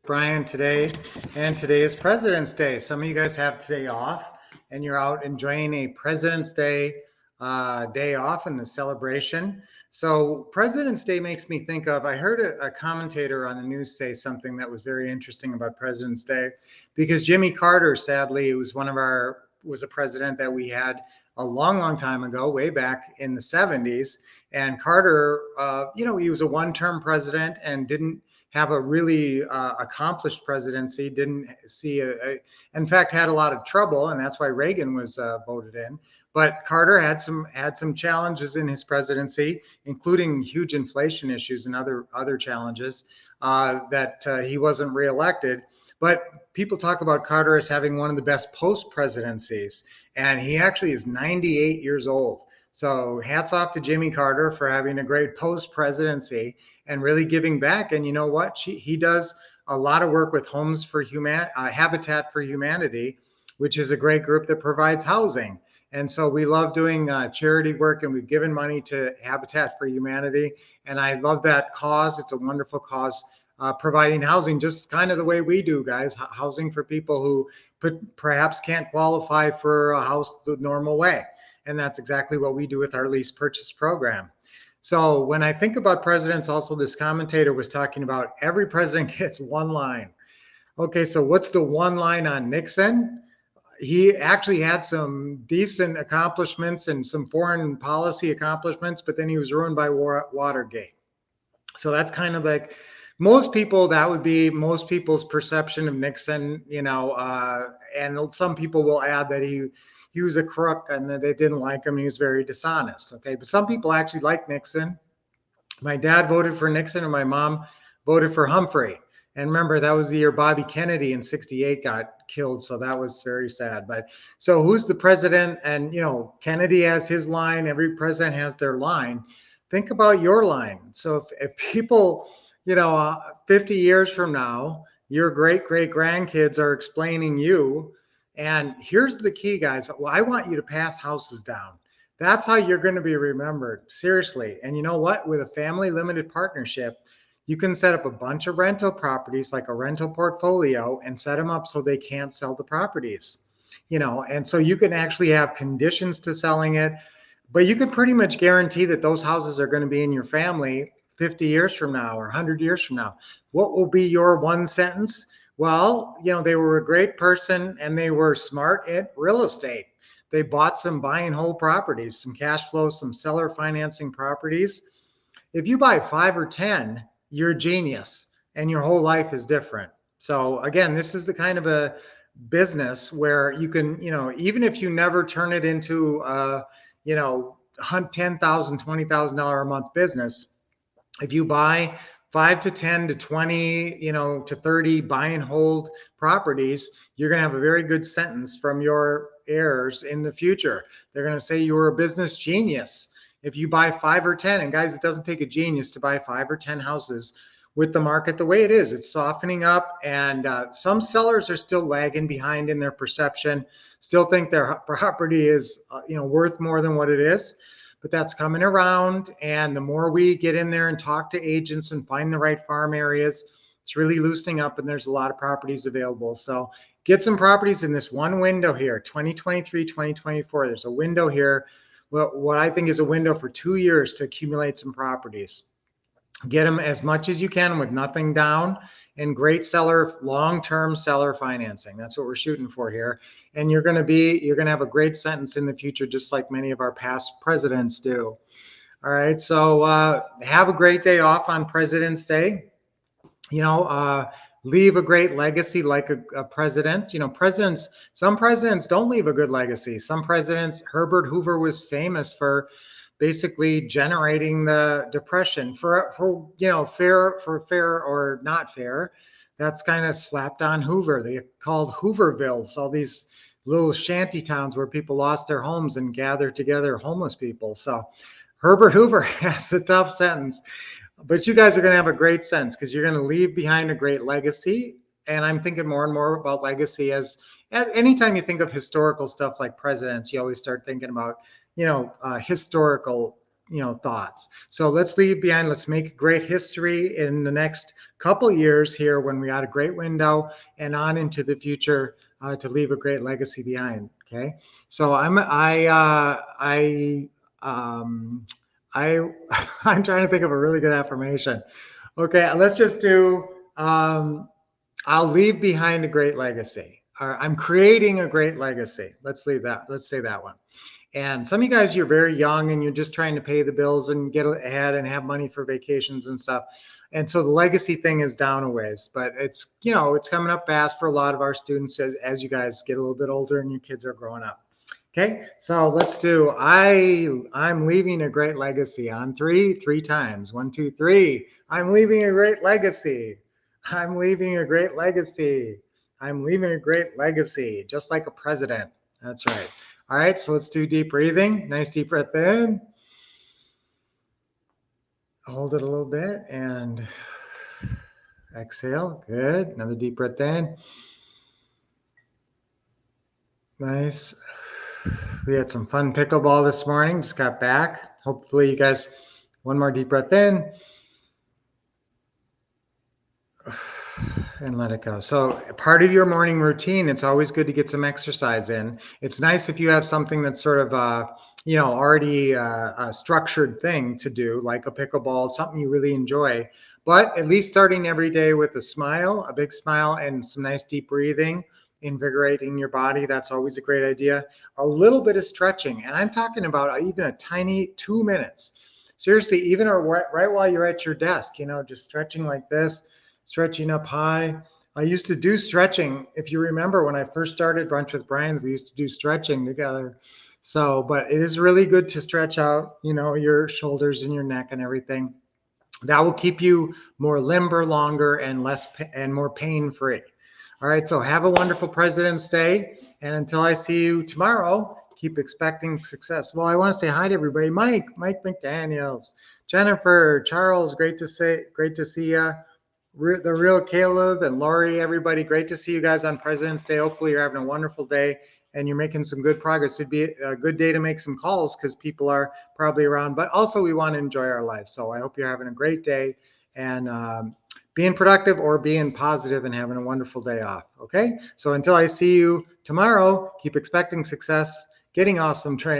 Brian today, and today is President's Day. Some of you guys have today off, and you're out enjoying a President's Day day off in the celebration. So President's Day makes me think of, I heard a commentator on the news say something that was very interesting about President's Day, because Jimmy Carter, sadly, was a president that we had a long time ago, way back in the 70s. And Carter, he was a one-term president and didn't have a really accomplished presidency, didn't see in fact, had a lot of trouble, and that's why Reagan was voted in. But Carter had some challenges in his presidency, including huge inflation issues and other challenges that he wasn't reelected. But people talk about Carter as having one of the best post presidencies, and he actually is 98 years old. So hats off to Jimmy Carter for having a great post presidency and really giving back. And you know what? He does a lot of work with Habitat for Humanity, which is a great group that provides housing. And so we love doing charity work, and we've given money to Habitat for Humanity. And I love that cause. It's a wonderful cause, providing housing, just kind of the way we do, guys, housing for people who perhaps can't qualify for a house the normal way. And that's exactly what we do with our lease purchase program. So when I think about presidents, also this commentator was talking about every president gets one line. Okay, so what's the one line on Nixon? He actually had some decent accomplishments and some foreign policy accomplishments, but then he was ruined by Watergate. So that's kind of like that would be most people's perception of Nixon, and some people will add that he was a crook and that they didn't like him. He was very dishonest. Okay. But some people actually like Nixon. My dad voted for Nixon and my mom voted for Humphrey. And remember, that was the year Bobby Kennedy in '68 got killed. So that was very sad. But so who's the president? And, Kennedy has his line. Every president has their line. Think about your line. So if people, 50 years from now, your great grandkids are explaining you. And here's the key, guys. Well, I want you to pass houses down. That's how you're going to be remembered, seriously. And you know what? With a family limited partnership, you can set up a bunch of rental properties, like a rental portfolio, and set them up so they can't sell the properties. And so you can actually have conditions to selling it, but you can pretty much guarantee that those houses are going to be in your family 50 years from now or 100 years from now. What will be your one sentence? Well, they were a great person and they were smart at real estate. They bought some buy and hold properties, some cash flow, some seller financing properties. If you buy 5 or 10, you're a genius and your whole life is different. So again, this is the kind of a business where you can, even if you never turn it into a, $10,000, $20,000 a month business, if you buy 5 to 10 to 20, to 30 buy and hold properties, you're going to have a very good sentence from your heirs in the future. They're going to say you were a business genius if you buy 5 or 10. And guys, it doesn't take a genius to buy 5 or 10 houses with the market the way it is. It's softening up, and some sellers are still lagging behind in their perception, still think their property is worth more than what it is. But that's coming around. And the more we get in there and talk to agents and find the right farm areas, it's really loosening up, and there's a lot of properties available. So get some properties in this one window here, 2023, 2024. There's a window here, what I think is a window for 2 years to accumulate some properties. Get them as much as you can with nothing down, and great long-term seller financing. That's what we're shooting for here. And you're going to have a great sentence in the future, just like many of our past presidents do. All right. So have a great day off on President's Day. Leave a great legacy like a president. Some presidents don't leave a good legacy. Some presidents, Herbert Hoover was famous for basically generating the Depression for fair or not fair. That's kind of slapped on Hoover. They called Hoovervilles, all these little shanty towns where people lost their homes and gathered together homeless people. So Herbert Hoover has a tough sentence, but you guys are going to have a great sentence because you're going to leave behind a great legacy. And I'm thinking more and more about legacy as anytime you think of historical stuff like presidents, you always start thinking about historical thoughts. So let's leave behind, let's make great history in the next couple years here when we got a great window and on into the future to leave a great legacy behind. Okay, so um, I I'm trying to think of a really good affirmation. Okay, let's just do. I'll leave behind a great legacy. Or I'm creating a great legacy. Let's leave that. Let's say that one. And some of you guys, you're very young and you're just trying to pay the bills and get ahead and have money for vacations and stuff. And so the legacy thing is down a ways, but it's, it's coming up fast for a lot of our students as you guys get a little bit older and your kids are growing up. Okay, so let's do, I'm leaving a great legacy on three times. 1, 2, 3. I'm leaving a great legacy. I'm leaving a great legacy. I'm leaving a great legacy, just like a president. That's right. All right, so let's do deep breathing. Nice deep breath in. Hold it a little bit and exhale. Good. Another deep breath in. Nice. We had some fun pickleball this morning. Just got back. Hopefully you guys, one more deep breath in. And let it go. So part of your morning routine, it's always good to get some exercise in. It's nice if you have something that's sort of, already a structured thing to do, like a pickleball, something you really enjoy. But at least starting every day with a smile, a big smile, and some nice deep breathing, invigorating your body. That's always a great idea. A little bit of stretching. And I'm talking about even a tiny 2 minutes. Seriously, even right while you're at your desk, just stretching like this, stretching up high. I used to do stretching. If you remember when I first started Brunch with Brian, we used to do stretching together. So, but it is really good to stretch out, your shoulders and your neck and everything. That will keep you more limber longer and more pain free. All right. So have a wonderful President's Day. And until I see you tomorrow, keep expecting success. Well, I want to say hi to everybody. Mike McDaniels, Jennifer, Charles, great to see you. The real Caleb and Lori, everybody, great to see you guys on President's Day. Hopefully you're having a wonderful day and you're making some good progress. It'd be a good day to make some calls because people are probably around, but also we want to enjoy our life. So I hope you're having a great day and being productive or being positive and having a wonderful day off. Okay. So until I see you tomorrow, keep expecting success, getting awesome training.